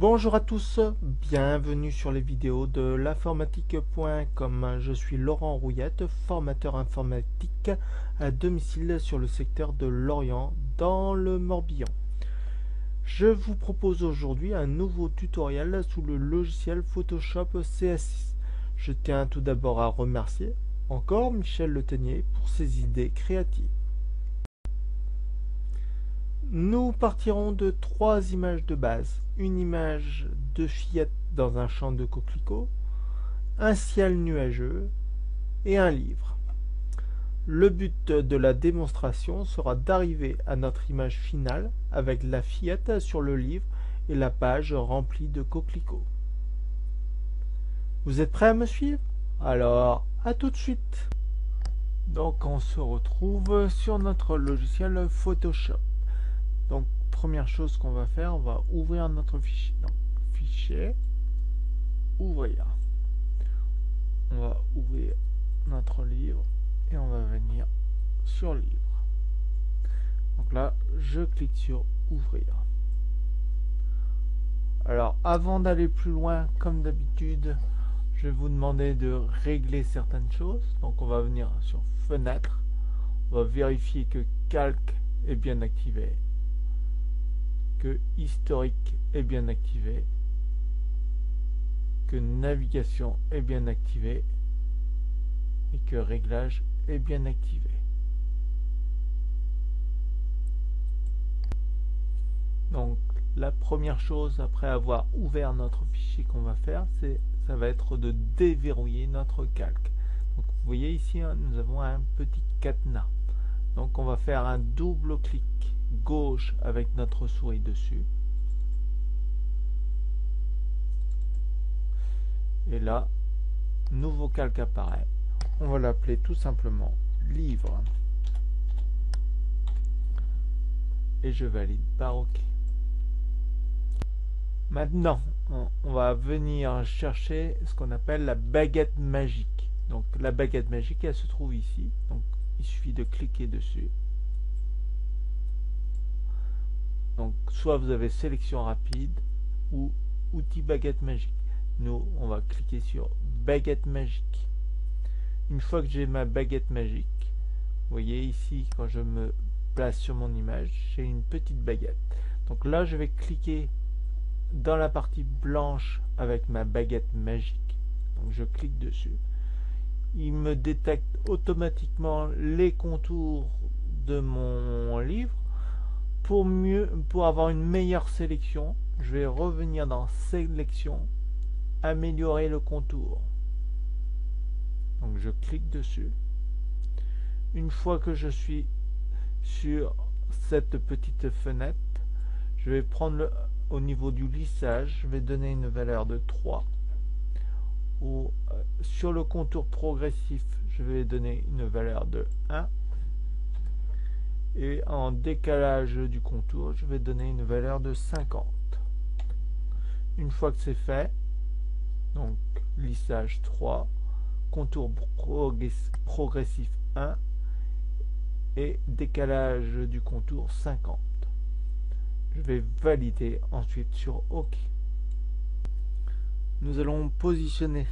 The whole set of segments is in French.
Bonjour à tous, bienvenue sur les vidéos de l'informatique.com. Je suis Laurent Rouillette, formateur informatique à domicile sur le secteur de Lorient dans le Morbihan. Je vous propose aujourd'hui un nouveau tutoriel sous le logiciel Photoshop CS6. Je tiens tout d'abord à remercier encore Michel Le Ténier pour ses idées créatives. Nous partirons de 3 images de base. Une image de fillette dans un champ de coquelicots, un ciel nuageux et un livre. Le but de la démonstration sera d'arriver à notre image finale avec la fillette sur le livre et la page remplie de coquelicots. Vous êtes prêts à me suivre? Alors, à tout de suite. Donc on se retrouve sur notre logiciel Photoshop. Donc, première chose qu'on va faire, on va ouvrir notre fichier. Donc, fichier, ouvrir. On va ouvrir notre livre et on va venir sur livre. Donc là, je clique sur ouvrir. Alors, avant d'aller plus loin, comme d'habitude, je vais vous demander de régler certaines choses. Donc, on va venir sur fenêtre. On va vérifier que calque est bien activé, que historique est bien activé, que navigation est bien activé et que réglage est bien activé. Donc la première chose après avoir ouvert notre fichier qu'on va faire, ça va être de déverrouiller notre calque. Donc vous voyez ici, nous avons un petit cadenas. Donc on va faire un double clic gauche avec notre souris dessus. Et là, nouveau calque apparaît. On va l'appeler tout simplement livre. Et je valide par OK. Maintenant, on va venir chercher ce qu'on appelle la baguette magique. Donc la baguette magique, elle se trouve ici. Donc il suffit de cliquer dessus. Donc soit vous avez sélection rapide ou outil baguette magique. Nous, on va cliquer sur baguette magique. Une fois que j'ai ma baguette magique, vous voyez ici, quand je me place sur mon image, j'ai une petite baguette. Donc là, je vais cliquer dans la partie blanche avec ma baguette magique. Donc je clique dessus. Il me détecte automatiquement les contours de mon livre. Pour avoir une meilleure sélection, je vais revenir dans sélection, améliorer le contour. Donc je clique dessus. Une fois que je suis sur cette petite fenêtre, je vais prendre au niveau du lissage, je vais donner une valeur de 3. Sur le contour progressif, je vais donner une valeur de 1. Et en décalage du contour, je vais donner une valeur de 50. Une fois que c'est fait, donc lissage 3, contour progressif 1 et décalage du contour 50. Je vais valider ensuite sur OK. Nous allons positionner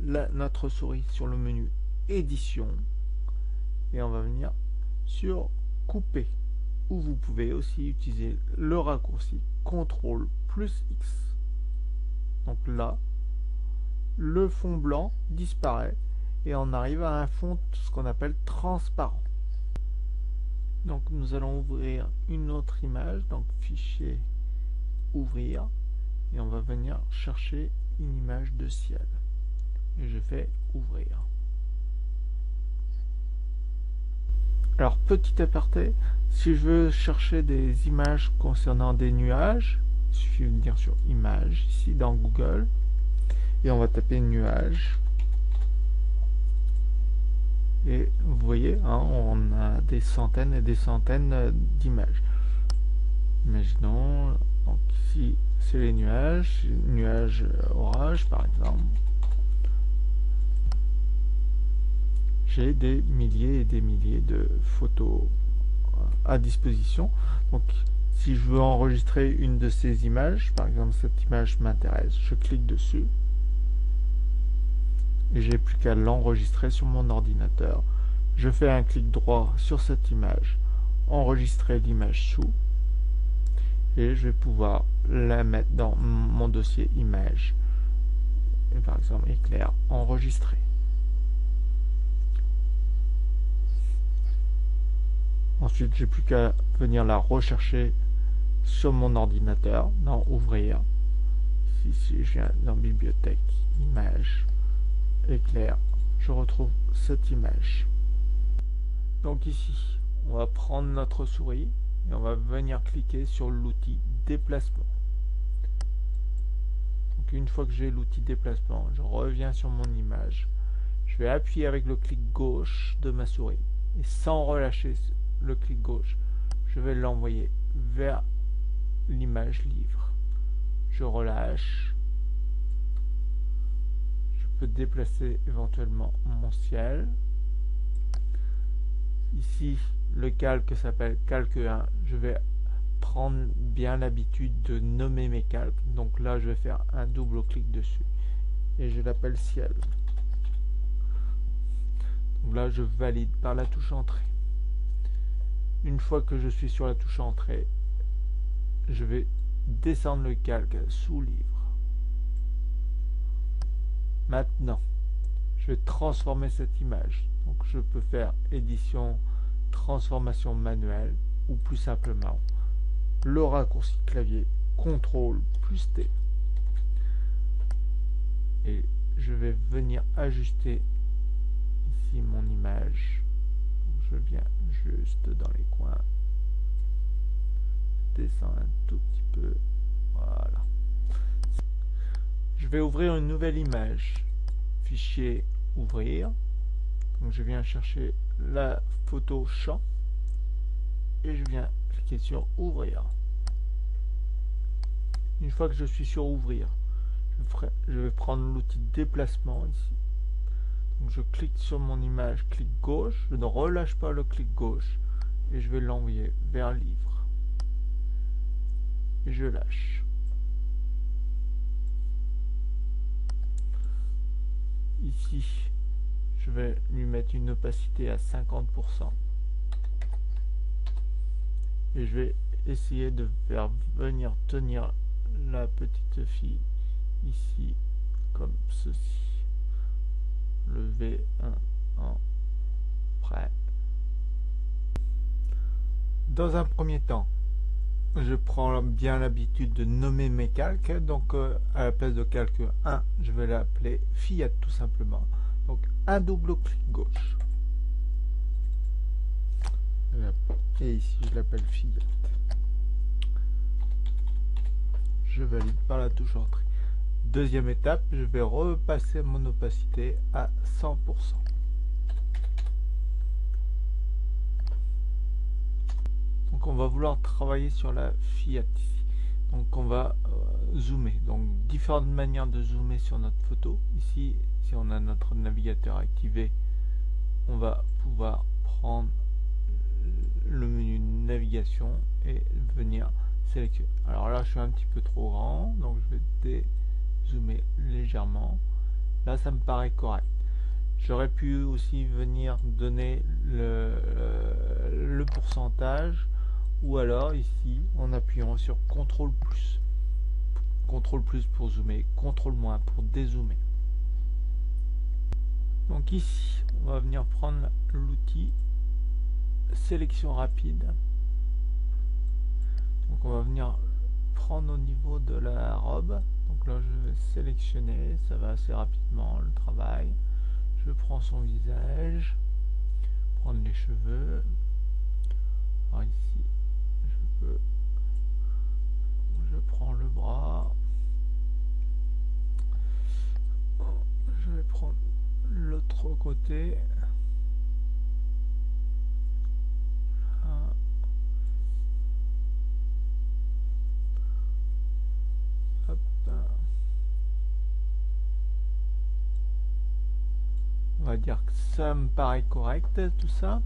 notre souris sur le menu édition et on va venir sur couper, où vous pouvez aussi utiliser le raccourci CTRL plus X. Donc là, le fond blanc disparaît et on arrive à un fond, ce qu'on appelle transparent. Donc nous allons ouvrir une autre image, donc fichier, ouvrir, et on va venir chercher une image de ciel. Et je fais ouvrir. Alors, petit aparté, si je veux chercher des images concernant des nuages, il suffit de venir sur Images, ici dans Google, et on va taper nuages. Et vous voyez, on a des centaines et des centaines d'images. Imaginons, donc ici, c'est les nuages orage par exemple. J'ai des milliers et des milliers de photos à disposition. Donc Si je veux enregistrer une de ces images, par exemple cette image m'intéresse, je clique dessus et j'ai plus qu'à l'enregistrer sur mon ordinateur. Je fais un clic droit sur cette image, enregistrer l'image sous, et je vais pouvoir la mettre dans mon dossier image. Et par exemple éclair enregistré. Ensuite, j'ai plus qu'à venir la rechercher sur mon ordinateur dans ouvrir. Ici, je viens dans bibliothèque, image, éclair, je retrouve cette image. Donc ici, on va prendre notre souris et on va venir cliquer sur l'outil déplacement. Donc une fois que j'ai l'outil déplacement, je reviens sur mon image. Je vais appuyer avec le clic gauche de ma souris et sans relâcher le clic gauche, je vais l'envoyer vers l'image livre. Je relâche. Je peux déplacer éventuellement mon ciel. Ici, le calque s'appelle calque 1. Je vais prendre bien l'habitude de nommer mes calques. Donc là, je vais faire un double clic dessus et je l'appelle ciel. Donc là, je valide par la touche entrée. Une fois que je suis sur la touche entrée, je vais descendre le calque sous livre. Maintenant, je vais transformer cette image. Donc je peux faire édition, transformation manuelle ou plus simplement le raccourci clavier CTRL plus T. Et je vais venir ajuster ici mon image. Donc je viens juste dans les coins. Descends un tout petit peu. Voilà. Je vais ouvrir une nouvelle image. Fichier ouvrir. Donc je viens chercher la photo champ et je viens cliquer sur ouvrir. Une fois que je suis sur ouvrir, je vais prendre l'outil déplacement ici. Donc je clique sur mon image, clic gauche, je ne relâche pas le clic gauche et je vais l'envoyer vers livre. Et je lâche. Ici, je vais lui mettre une opacité à 50%. Et je vais essayer de faire venir tenir la petite fille ici comme ceci. Le V1 en prêt. Dans un premier temps, je prends bien l'habitude de nommer mes calques. Donc à la place de calque 1, je vais l'appeler fillette tout simplement. Donc un double clic gauche. Et ici je l'appelle fillette. Je valide par la touche entrée. Deuxième étape, je vais repasser mon opacité à 100%. Donc on va vouloir travailler sur la fillette ici. Donc on va zoomer. Donc différentes manières de zoomer sur notre photo. Ici, si on a notre navigateur activé, on va pouvoir prendre le menu navigation et venir sélectionner. Alors là, je suis un petit peu trop grand, donc je vais dézoomer légèrement. Là, ça me paraît correct. J'aurais pu aussi venir donner le pourcentage, ou alors ici en appuyant sur CTRL plus. CTRL plus pour zoomer, CTRL moins pour dézoomer. Donc ici, on va venir prendre l'outil sélection rapide. Donc on va venir prendre au niveau de la robe. Donc là je vais sélectionner, ça va assez rapidement le travail. Je prends son visage, prendre les cheveux. Alors ici, je prends le bras. Je vais prendre l'autre côté. Hop. On va dire que ça me paraît correct, tout ça.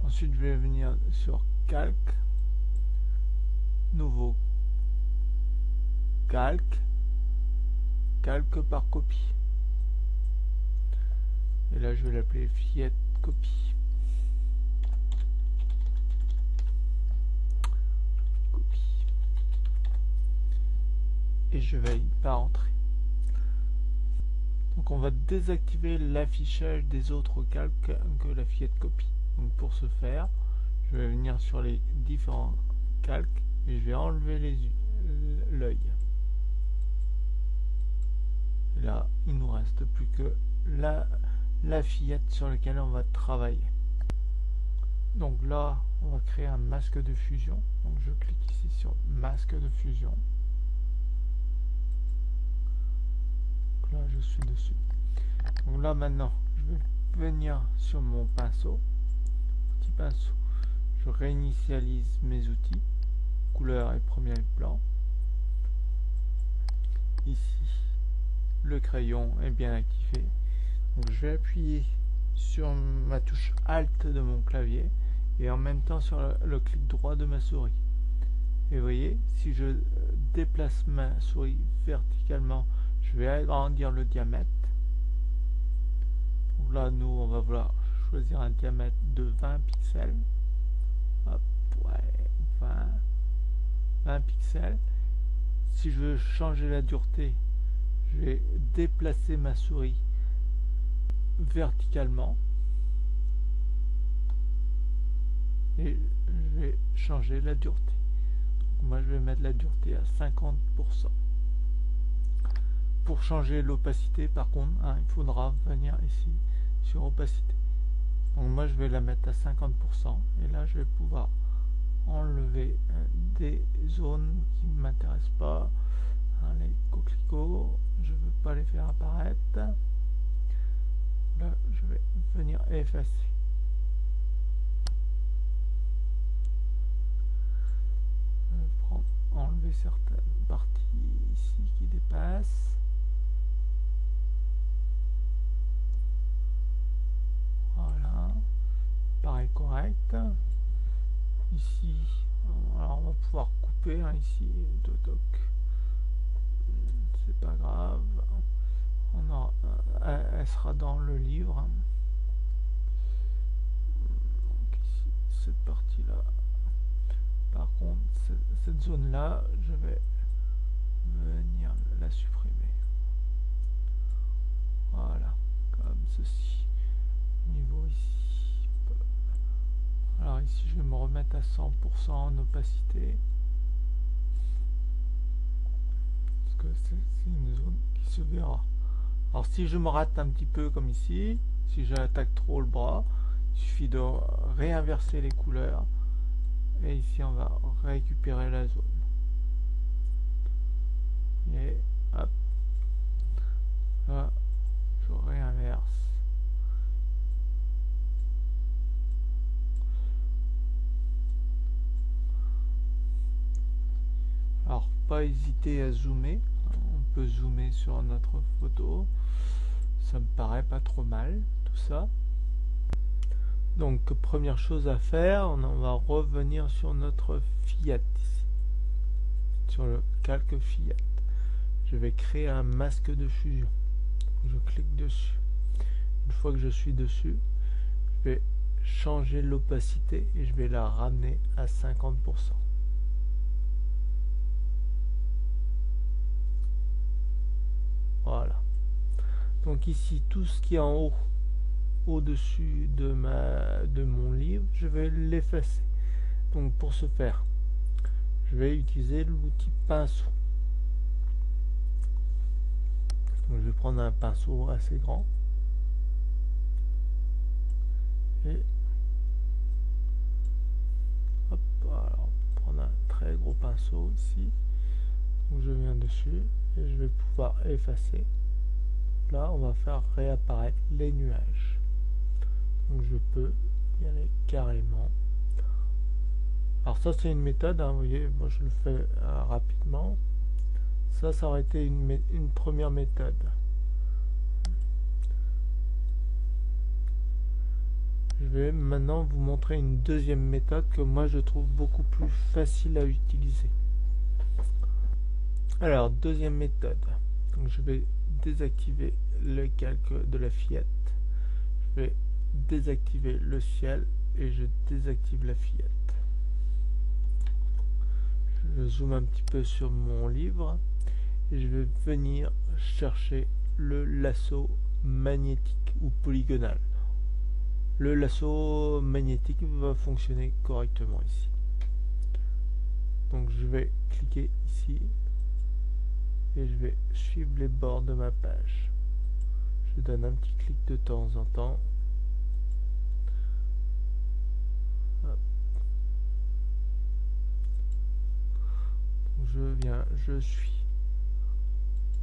Ensuite, je vais venir sur calque. nouveau calque, calque par copie. Et là je vais l'appeler fillette copie. Copie. Et je valide par entrée. Donc on va désactiver l'affichage des autres calques que la fillette copie. Donc pour ce faire, je vais venir sur les différents calques et je vais enlever l'œil. Là, il nous reste plus que la fillette sur laquelle on va travailler. Donc là, on va créer un masque de fusion. Donc je clique ici sur masque de fusion. Donc là, je suis dessus. Donc là, maintenant, je vais venir sur mon pinceau. Petit pinceau. Je réinitialise mes outils. Couleur et premier plan. Ici, le crayon est bien activé. Donc je vais appuyer sur ma touche Alt de mon clavier et en même temps sur le clic droit de ma souris. Et vous voyez, si je déplace ma souris verticalement, je vais agrandir le diamètre. Donc là, nous, on va vouloir choisir un diamètre de 20 pixels. Hop, ouais, 20 pixels. Si je veux changer la dureté, je vais déplacer ma souris verticalement et je vais changer la dureté. Donc moi je vais mettre la dureté à 50%. Pour changer l'opacité par contre, hein, il faudra venir ici sur opacité. Donc moi je vais la mettre à 50% et là je vais pouvoir enlever des zones qui ne m'intéressent pas, hein, les coquelicots, je ne veux pas les faire apparaître. Là, je vais venir effacer. Je vais enlever certaines parties ici qui dépassent. Voilà, pareil correct. Ici, alors on va pouvoir couper hein, ici, c'est pas grave. Elle sera dans le livre. Donc ici, cette partie là. Par contre, cette zone là, je vais venir la supprimer. Voilà, comme ceci. Niveau ici. Alors ici, je vais me remettre à 100% en opacité. Parce que c'est une zone qui se verra. Alors si je me rate un petit peu comme ici, si j'attaque trop le bras, il suffit de réinverser les couleurs et ici on va récupérer la zone. Et hop, là je réinverse. Alors pas hésiter à zoomer, on peut zoomer sur notre photo. Ça me paraît pas trop mal tout ça. Donc première chose à faire, on va revenir sur notre fillette ici, sur le calque fillette. Je vais créer un masque de fusion. Je clique dessus. Une fois que je suis dessus, je vais changer l'opacité et je vais la ramener à 50%. Voilà. Donc ici, tout ce qui est en haut, au-dessus de mon livre, je vais l'effacer. Donc pour ce faire, je vais utiliser l'outil pinceau. Donc je vais prendre un pinceau assez grand et hop, alors prendre un très gros pinceau ici. Donc je viens dessus et je vais pouvoir effacer. Là, on va faire réapparaître les nuages. Donc je peux y aller carrément. Alors ça c'est une méthode, hein, vous voyez, moi je le fais rapidement. Ça aurait été une première méthode. Je vais maintenant vous montrer une deuxième méthode que moi je trouve beaucoup plus facile à utiliser. Alors, deuxième méthode. Donc, je vais désactiver le calque de la fillette. Je vais désactiver le ciel et je désactive la fillette. Je zoome un petit peu sur mon livre et je vais venir chercher le lasso magnétique ou polygonal. Le lasso magnétique va fonctionner correctement ici. Donc je vais cliquer ici et je vais suivre les bords de ma page. Je donne un petit clic de temps en temps. Hop. Je viens, je suis.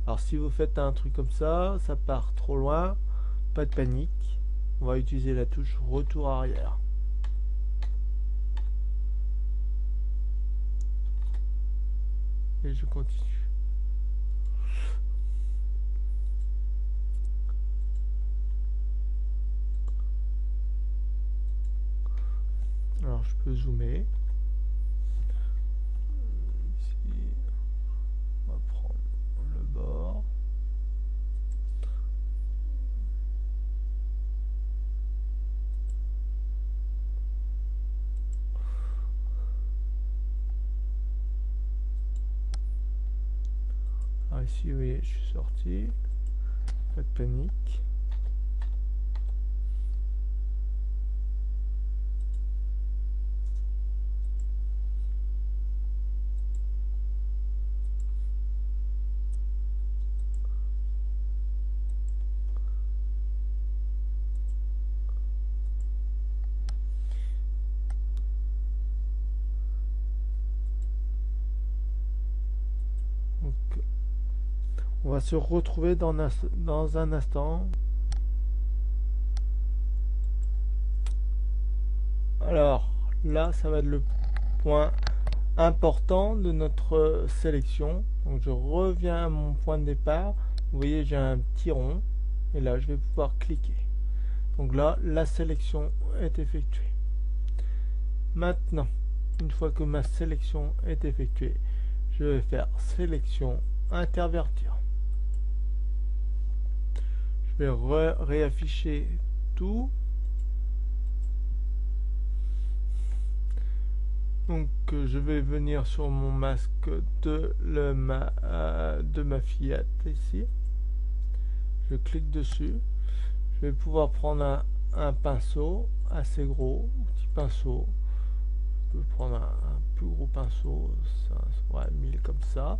Alors si vous faites un truc comme ça part trop loin, pas de panique. On va utiliser la touche retour arrière. Et je continue. Alors je peux zoomer. Ici, on va prendre le bord. Alors ici, vous voyez, je suis sorti. Pas de panique. Donc, on va se retrouver dans un instant. Alors, là, ça va être le point important de notre sélection. Donc, je reviens à mon point de départ. Vous voyez, j'ai un petit rond. Et là, je vais pouvoir cliquer. Donc là, la sélection est effectuée. Maintenant, une fois que ma sélection est effectuée, je vais faire sélection intervertir. Je vais réafficher tout. Donc je vais venir sur mon masque de ma fillette ici. Je clique dessus. Je vais pouvoir prendre un pinceau assez gros, un petit pinceau. Je peux prendre un plus gros pinceau, ça, 1000 comme ça.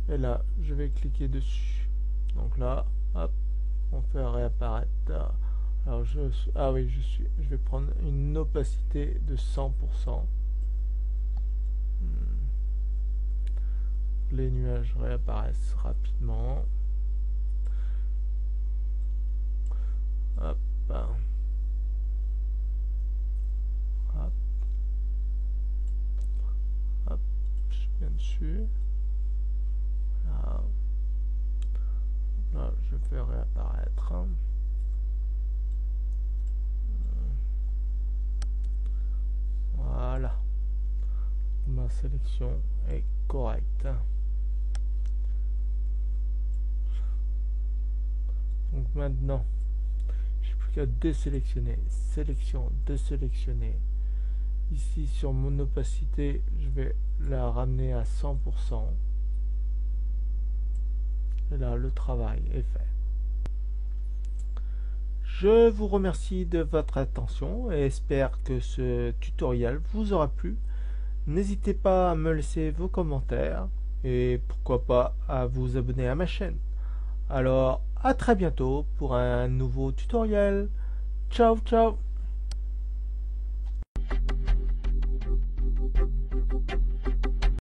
Et là, je vais cliquer dessus. Donc là, hop, on fait réapparaître. Alors je vais prendre une opacité de 100%. Les nuages réapparaissent rapidement. Hop. Hop. Hop. Je viens dessus. Là. Là, je fais réapparaître. Voilà. Ma sélection est correcte. Donc maintenant, j'ai plus qu'à désélectionner. Sélection, désélectionner. Ici sur mon opacité, je vais la ramener à 100%. Et là, le travail est fait. Je vous remercie de votre attention et espère que ce tutoriel vous aura plu. N'hésitez pas à me laisser vos commentaires et pourquoi pas à vous abonner à ma chaîne. Alors, à très bientôt pour un nouveau tutoriel. Ciao, ciao!